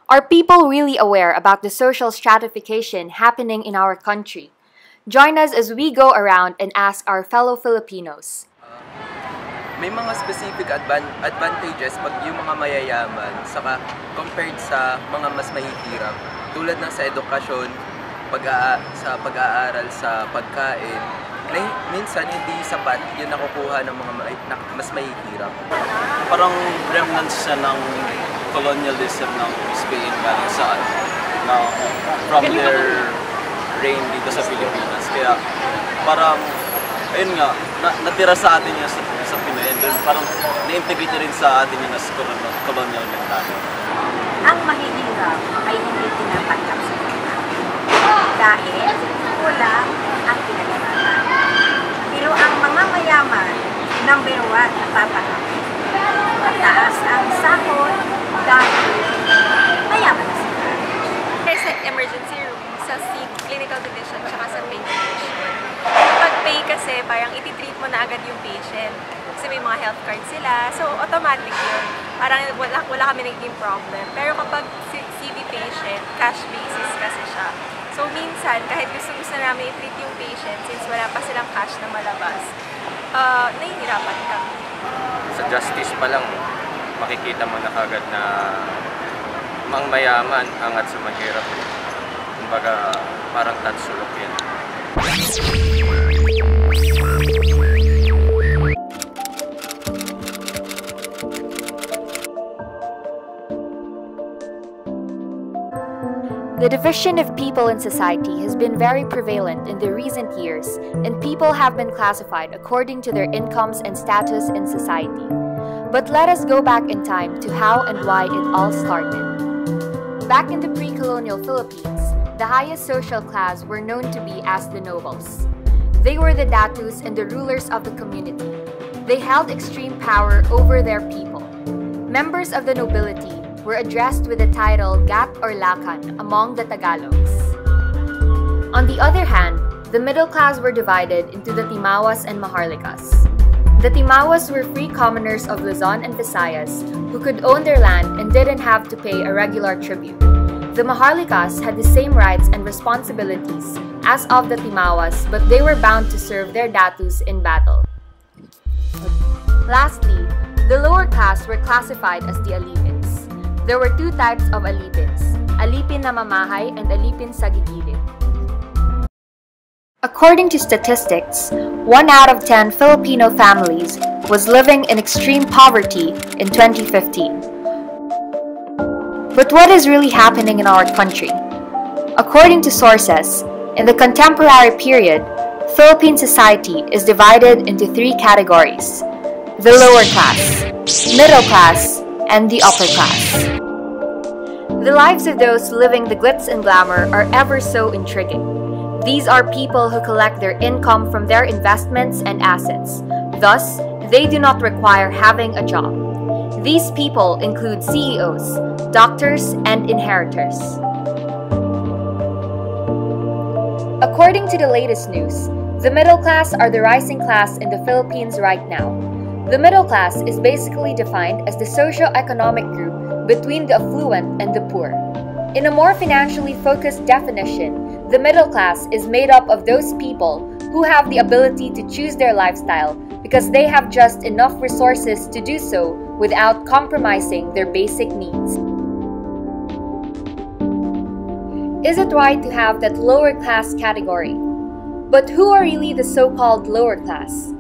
Are people really aware about the social stratification happening in our country? Join us as we go around and ask our fellow Filipinos. May mga specific advantages pag yung mga mayayaman saka compared sa mga mas mahihirap, tulad ng sa edukasyon, sa pag-aaral, sa pagkain. Minsan hindi sapat yung nakukuha ng mga mas mahihirap. Parang remnants siya ng colonialism ng Spain galing saan from their reign dito sa Pilipinas. Kaya parang ayun nga, natira sa atin yung sa Pinoy, and then parang na-integrate na rin sa atin yung colonial mentality. Ang mahihirap ay hindi tinatanggap sa kanila dahil kulang ang pinag-aralan. Pero ang mga mayaman, number 1 natatanggap. Mataas ang sahod dahil mayaman na sila. Sa emergency room, sa clinical division, tsaka sa pain division. Pag pay kasi, parang ititreat mo na agad yung patient. Kasi may mga health card sila, so automatic yun. Parang wala kami naging problem. Pero kapag CV patient, cash basis kasi siya. So minsan, kahit gusto namin i-treat yung patient, since wala pa silang cash na malabas, nahihirapan kami. Sa justice pa lang, makikita mo na kagad na mang mayaman angat sa mahirap. Kumbaga, parang TATSULOK yan. The division of people in society has been very prevalent in the recent years, and people have been classified according to their incomes and status in society. But let us go back in time to how and why it all started. Back in the pre-colonial Philippines, the highest social class were known to be as the nobles. They were the datus and the rulers of the community. They held extreme power over their people. Members of the nobility were addressed with the title Gat or Lakan among the Tagalogs. On the other hand, the middle class were divided into the Timawas and Maharlikas. The Timawas were free commoners of Luzon and Visayas who could own their land and didn't have to pay a regular tribute. The Maharlikas had the same rights and responsibilities as of the Timawas, but they were bound to serve their datus in battle. Lastly, the lower class were classified as the Alipins. There were 2 types of Alipins, Alipin na mamahay and Alipin sa gigilid. According to statistics, 1 out of 10 Filipino families was living in extreme poverty in 2015. But what is really happening in our country? According to sources, in the contemporary period, Philippine society is divided into 3 categories: the lower class, middle class, and the upper class. The lives of those living the glitz and glamour are ever so intriguing. These are people who collect their income from their investments and assets. Thus, they do not require having a job. These people include CEOs, doctors, and inheritors. According to the latest news, the middle class are the rising class in the Philippines right now. The middle class is basically defined as the socio-economic group between the affluent and the poor. In a more financially focused definition, the middle class is made up of those people who have the ability to choose their lifestyle because they have just enough resources to do so without compromising their basic needs. Is it right to have that lower class category? But who are really the so-called lower class?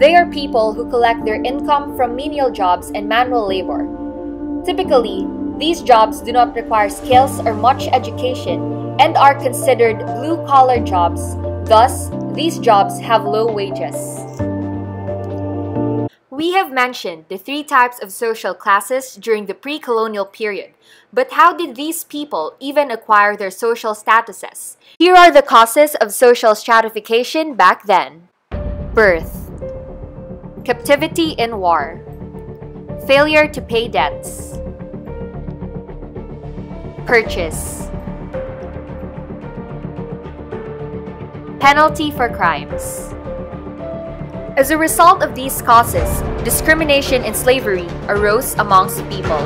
They are people who collect their income from menial jobs and manual labor. Typically, these jobs do not require skills or much education and are considered blue-collar jobs. Thus, these jobs have low wages. We have mentioned the 3 types of social classes during the pre-colonial period. But how did these people even acquire their social statuses? Here are the causes of social stratification back then. Birth, captivity in war, failure to pay debts, purchase, penalty for crimes. As a result of these causes, discrimination and slavery arose amongst people.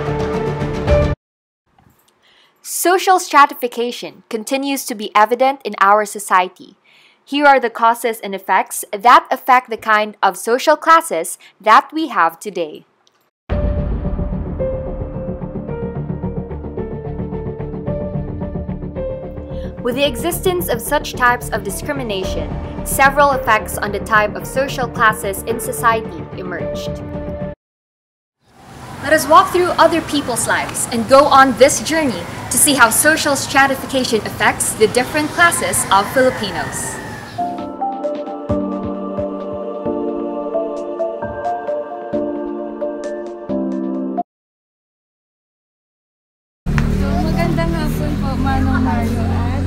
Social stratification continues to be evident in our society. Here are the causes and effects that affect the kind of social classes that we have today. With the existence of such types of discrimination, several effects on the type of social classes in society emerged. Let us walk through other people's lives and go on this journey to see how social stratification affects the different classes of Filipinos. Magandang hapon po, Manong Mario at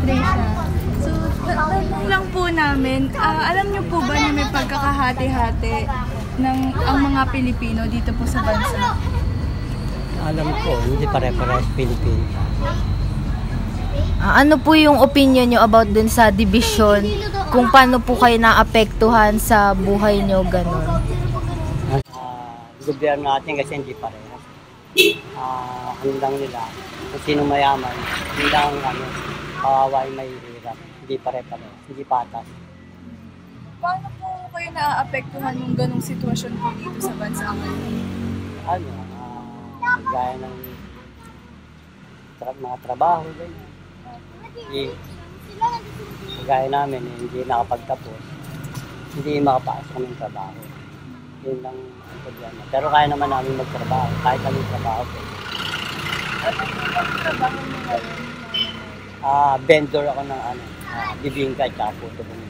Trisha. So, tanong lang po namin, alam niyo po ba na may pagkakahati-hati ng ang mga Pilipino dito po sa bansa? Alam ko, hindi pare-parehas Pilipino. Ano po yung opinion nyo about dun sa division? Kung paano po kayo naapektuhan sa buhay nyo, gano'n? Gobyerno natin kasi hindi parehas. Ano lang nila, kung sino mayaman, hindi lang kawawa yung may hirap. Hindi pare-parehas, hindi patas. Paano po kayo naaapektuhan ng ganong sitwasyon po dito sa bansa ngayon? Gaya ng mga trabaho, ganyan. Gaya namin, hindi nakapagtapos, hindi makapasok ng trabaho. Yun lang ang problema. Pero kaya naman namin magtrabaho, kahit anong trabaho po. Ano yung trabaho mo ngayon? Vendor ako ng bibingka at saka puto bumili.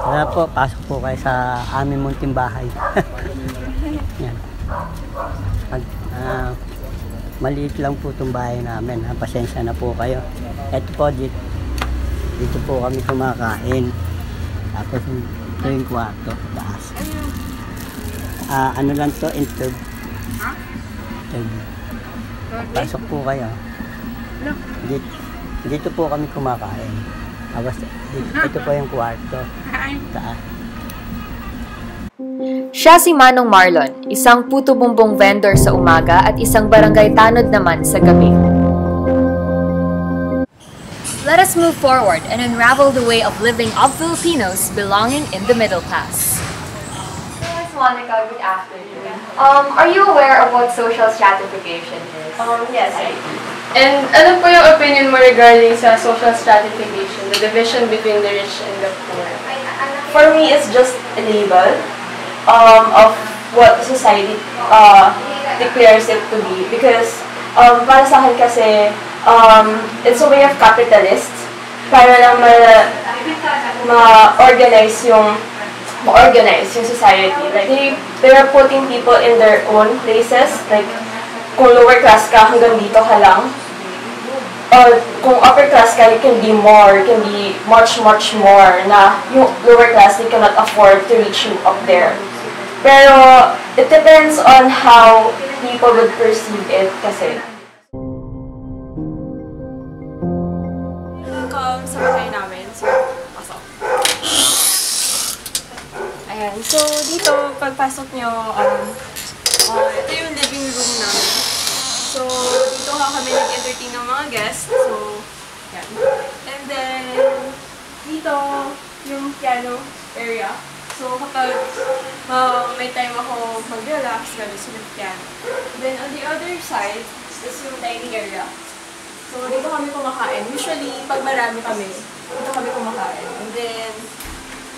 Tara po, pasok po kayo sa aming munting bahay. Yan. Maliit lang po itong bahay namin. Pasensya na po kayo. Ito po, dito po kami kumakain. Tapos ito yung kwarto, taas. Ano lang to, interview. Pasok po kayo. Dito po kami kumakain. Tapos ito po yung kwarto. Taas. Siya si Manong Marlon, isang puto bumbong vendor sa umaga at isang barangay tanod naman sa gabi. Let us move forward and unravel the way of living of Filipinos belonging in the middle class. Ms. Monica, good afternoon. Are you aware of what social stratification is? Yes, I do. And ano po yung opinion mo regarding sa social stratification, the division between the rich and the poor? For me, it's just a label of what society declares it to be. Because para sa akin kasi, it's a way of capitalists para lang ma-organize yung society. Like, they are putting people in their own places. Like, kung lower class ka, hanggang dito ka lang. Or kung upper class ka, it can be more, it can be much more na yung lower class, they cannot afford to reach you up there. Pero it depends on how people would perceive it kasi. Welcome sa bahay namin. So, pasok. Ayan. So, dito, pagpasok nyo, ito yung living room namin. So, dito kami nag-entertain ng mga guests. So, yan. And then, dito, yung piano area. So, kapag may time ako mag-relax, gano'n sa piano. Then, on the other side, is yung dining area. So, dito kami kumakain. Usually, pag marami kami, dito kami kumakain. And then,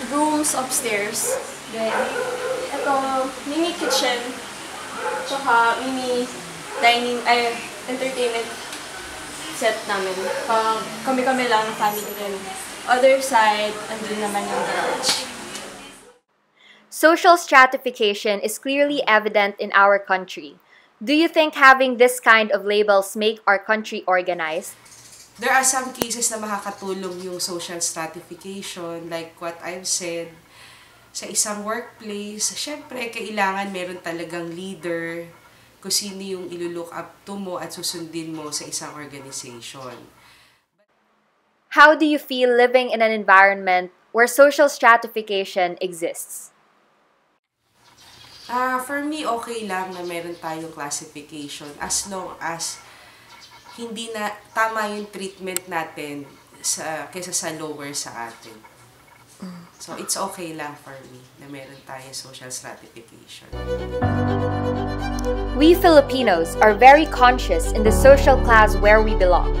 rooms upstairs. Then, ito, mini kitchen. Tsaka, mini dining, entertainment set namin. Kami-kami lang, family din. Other side, andun naman yung garage. Social stratification is clearly evident in our country. Do you think having this kind of labels make our country organized? There are some cases na makakatulong yung social stratification, like what I've said. Sa isang workplace, syempre, kailangan meron talagang leader kung sino yung ilulook up to mo at susundin mo sa isang organization. How do you feel living in an environment where social stratification exists? For me, okay lang na meron tayong classification as long as hindi na tama yung treatment natin kaysa sa lower sa atin. So, it's okay lang for me na meron tayong social stratification. We Filipinos are very conscious in the social class where we belong.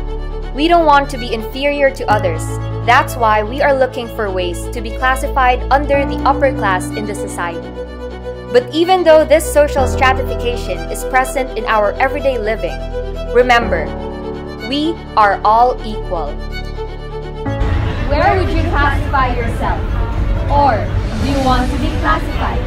We don't want to be inferior to others. That's why we are looking for ways to be classified under the upper class in the society. But even though this social stratification is present in our everyday living, remember, we are all equal. Where would you classify yourself? Or do you want to be classified?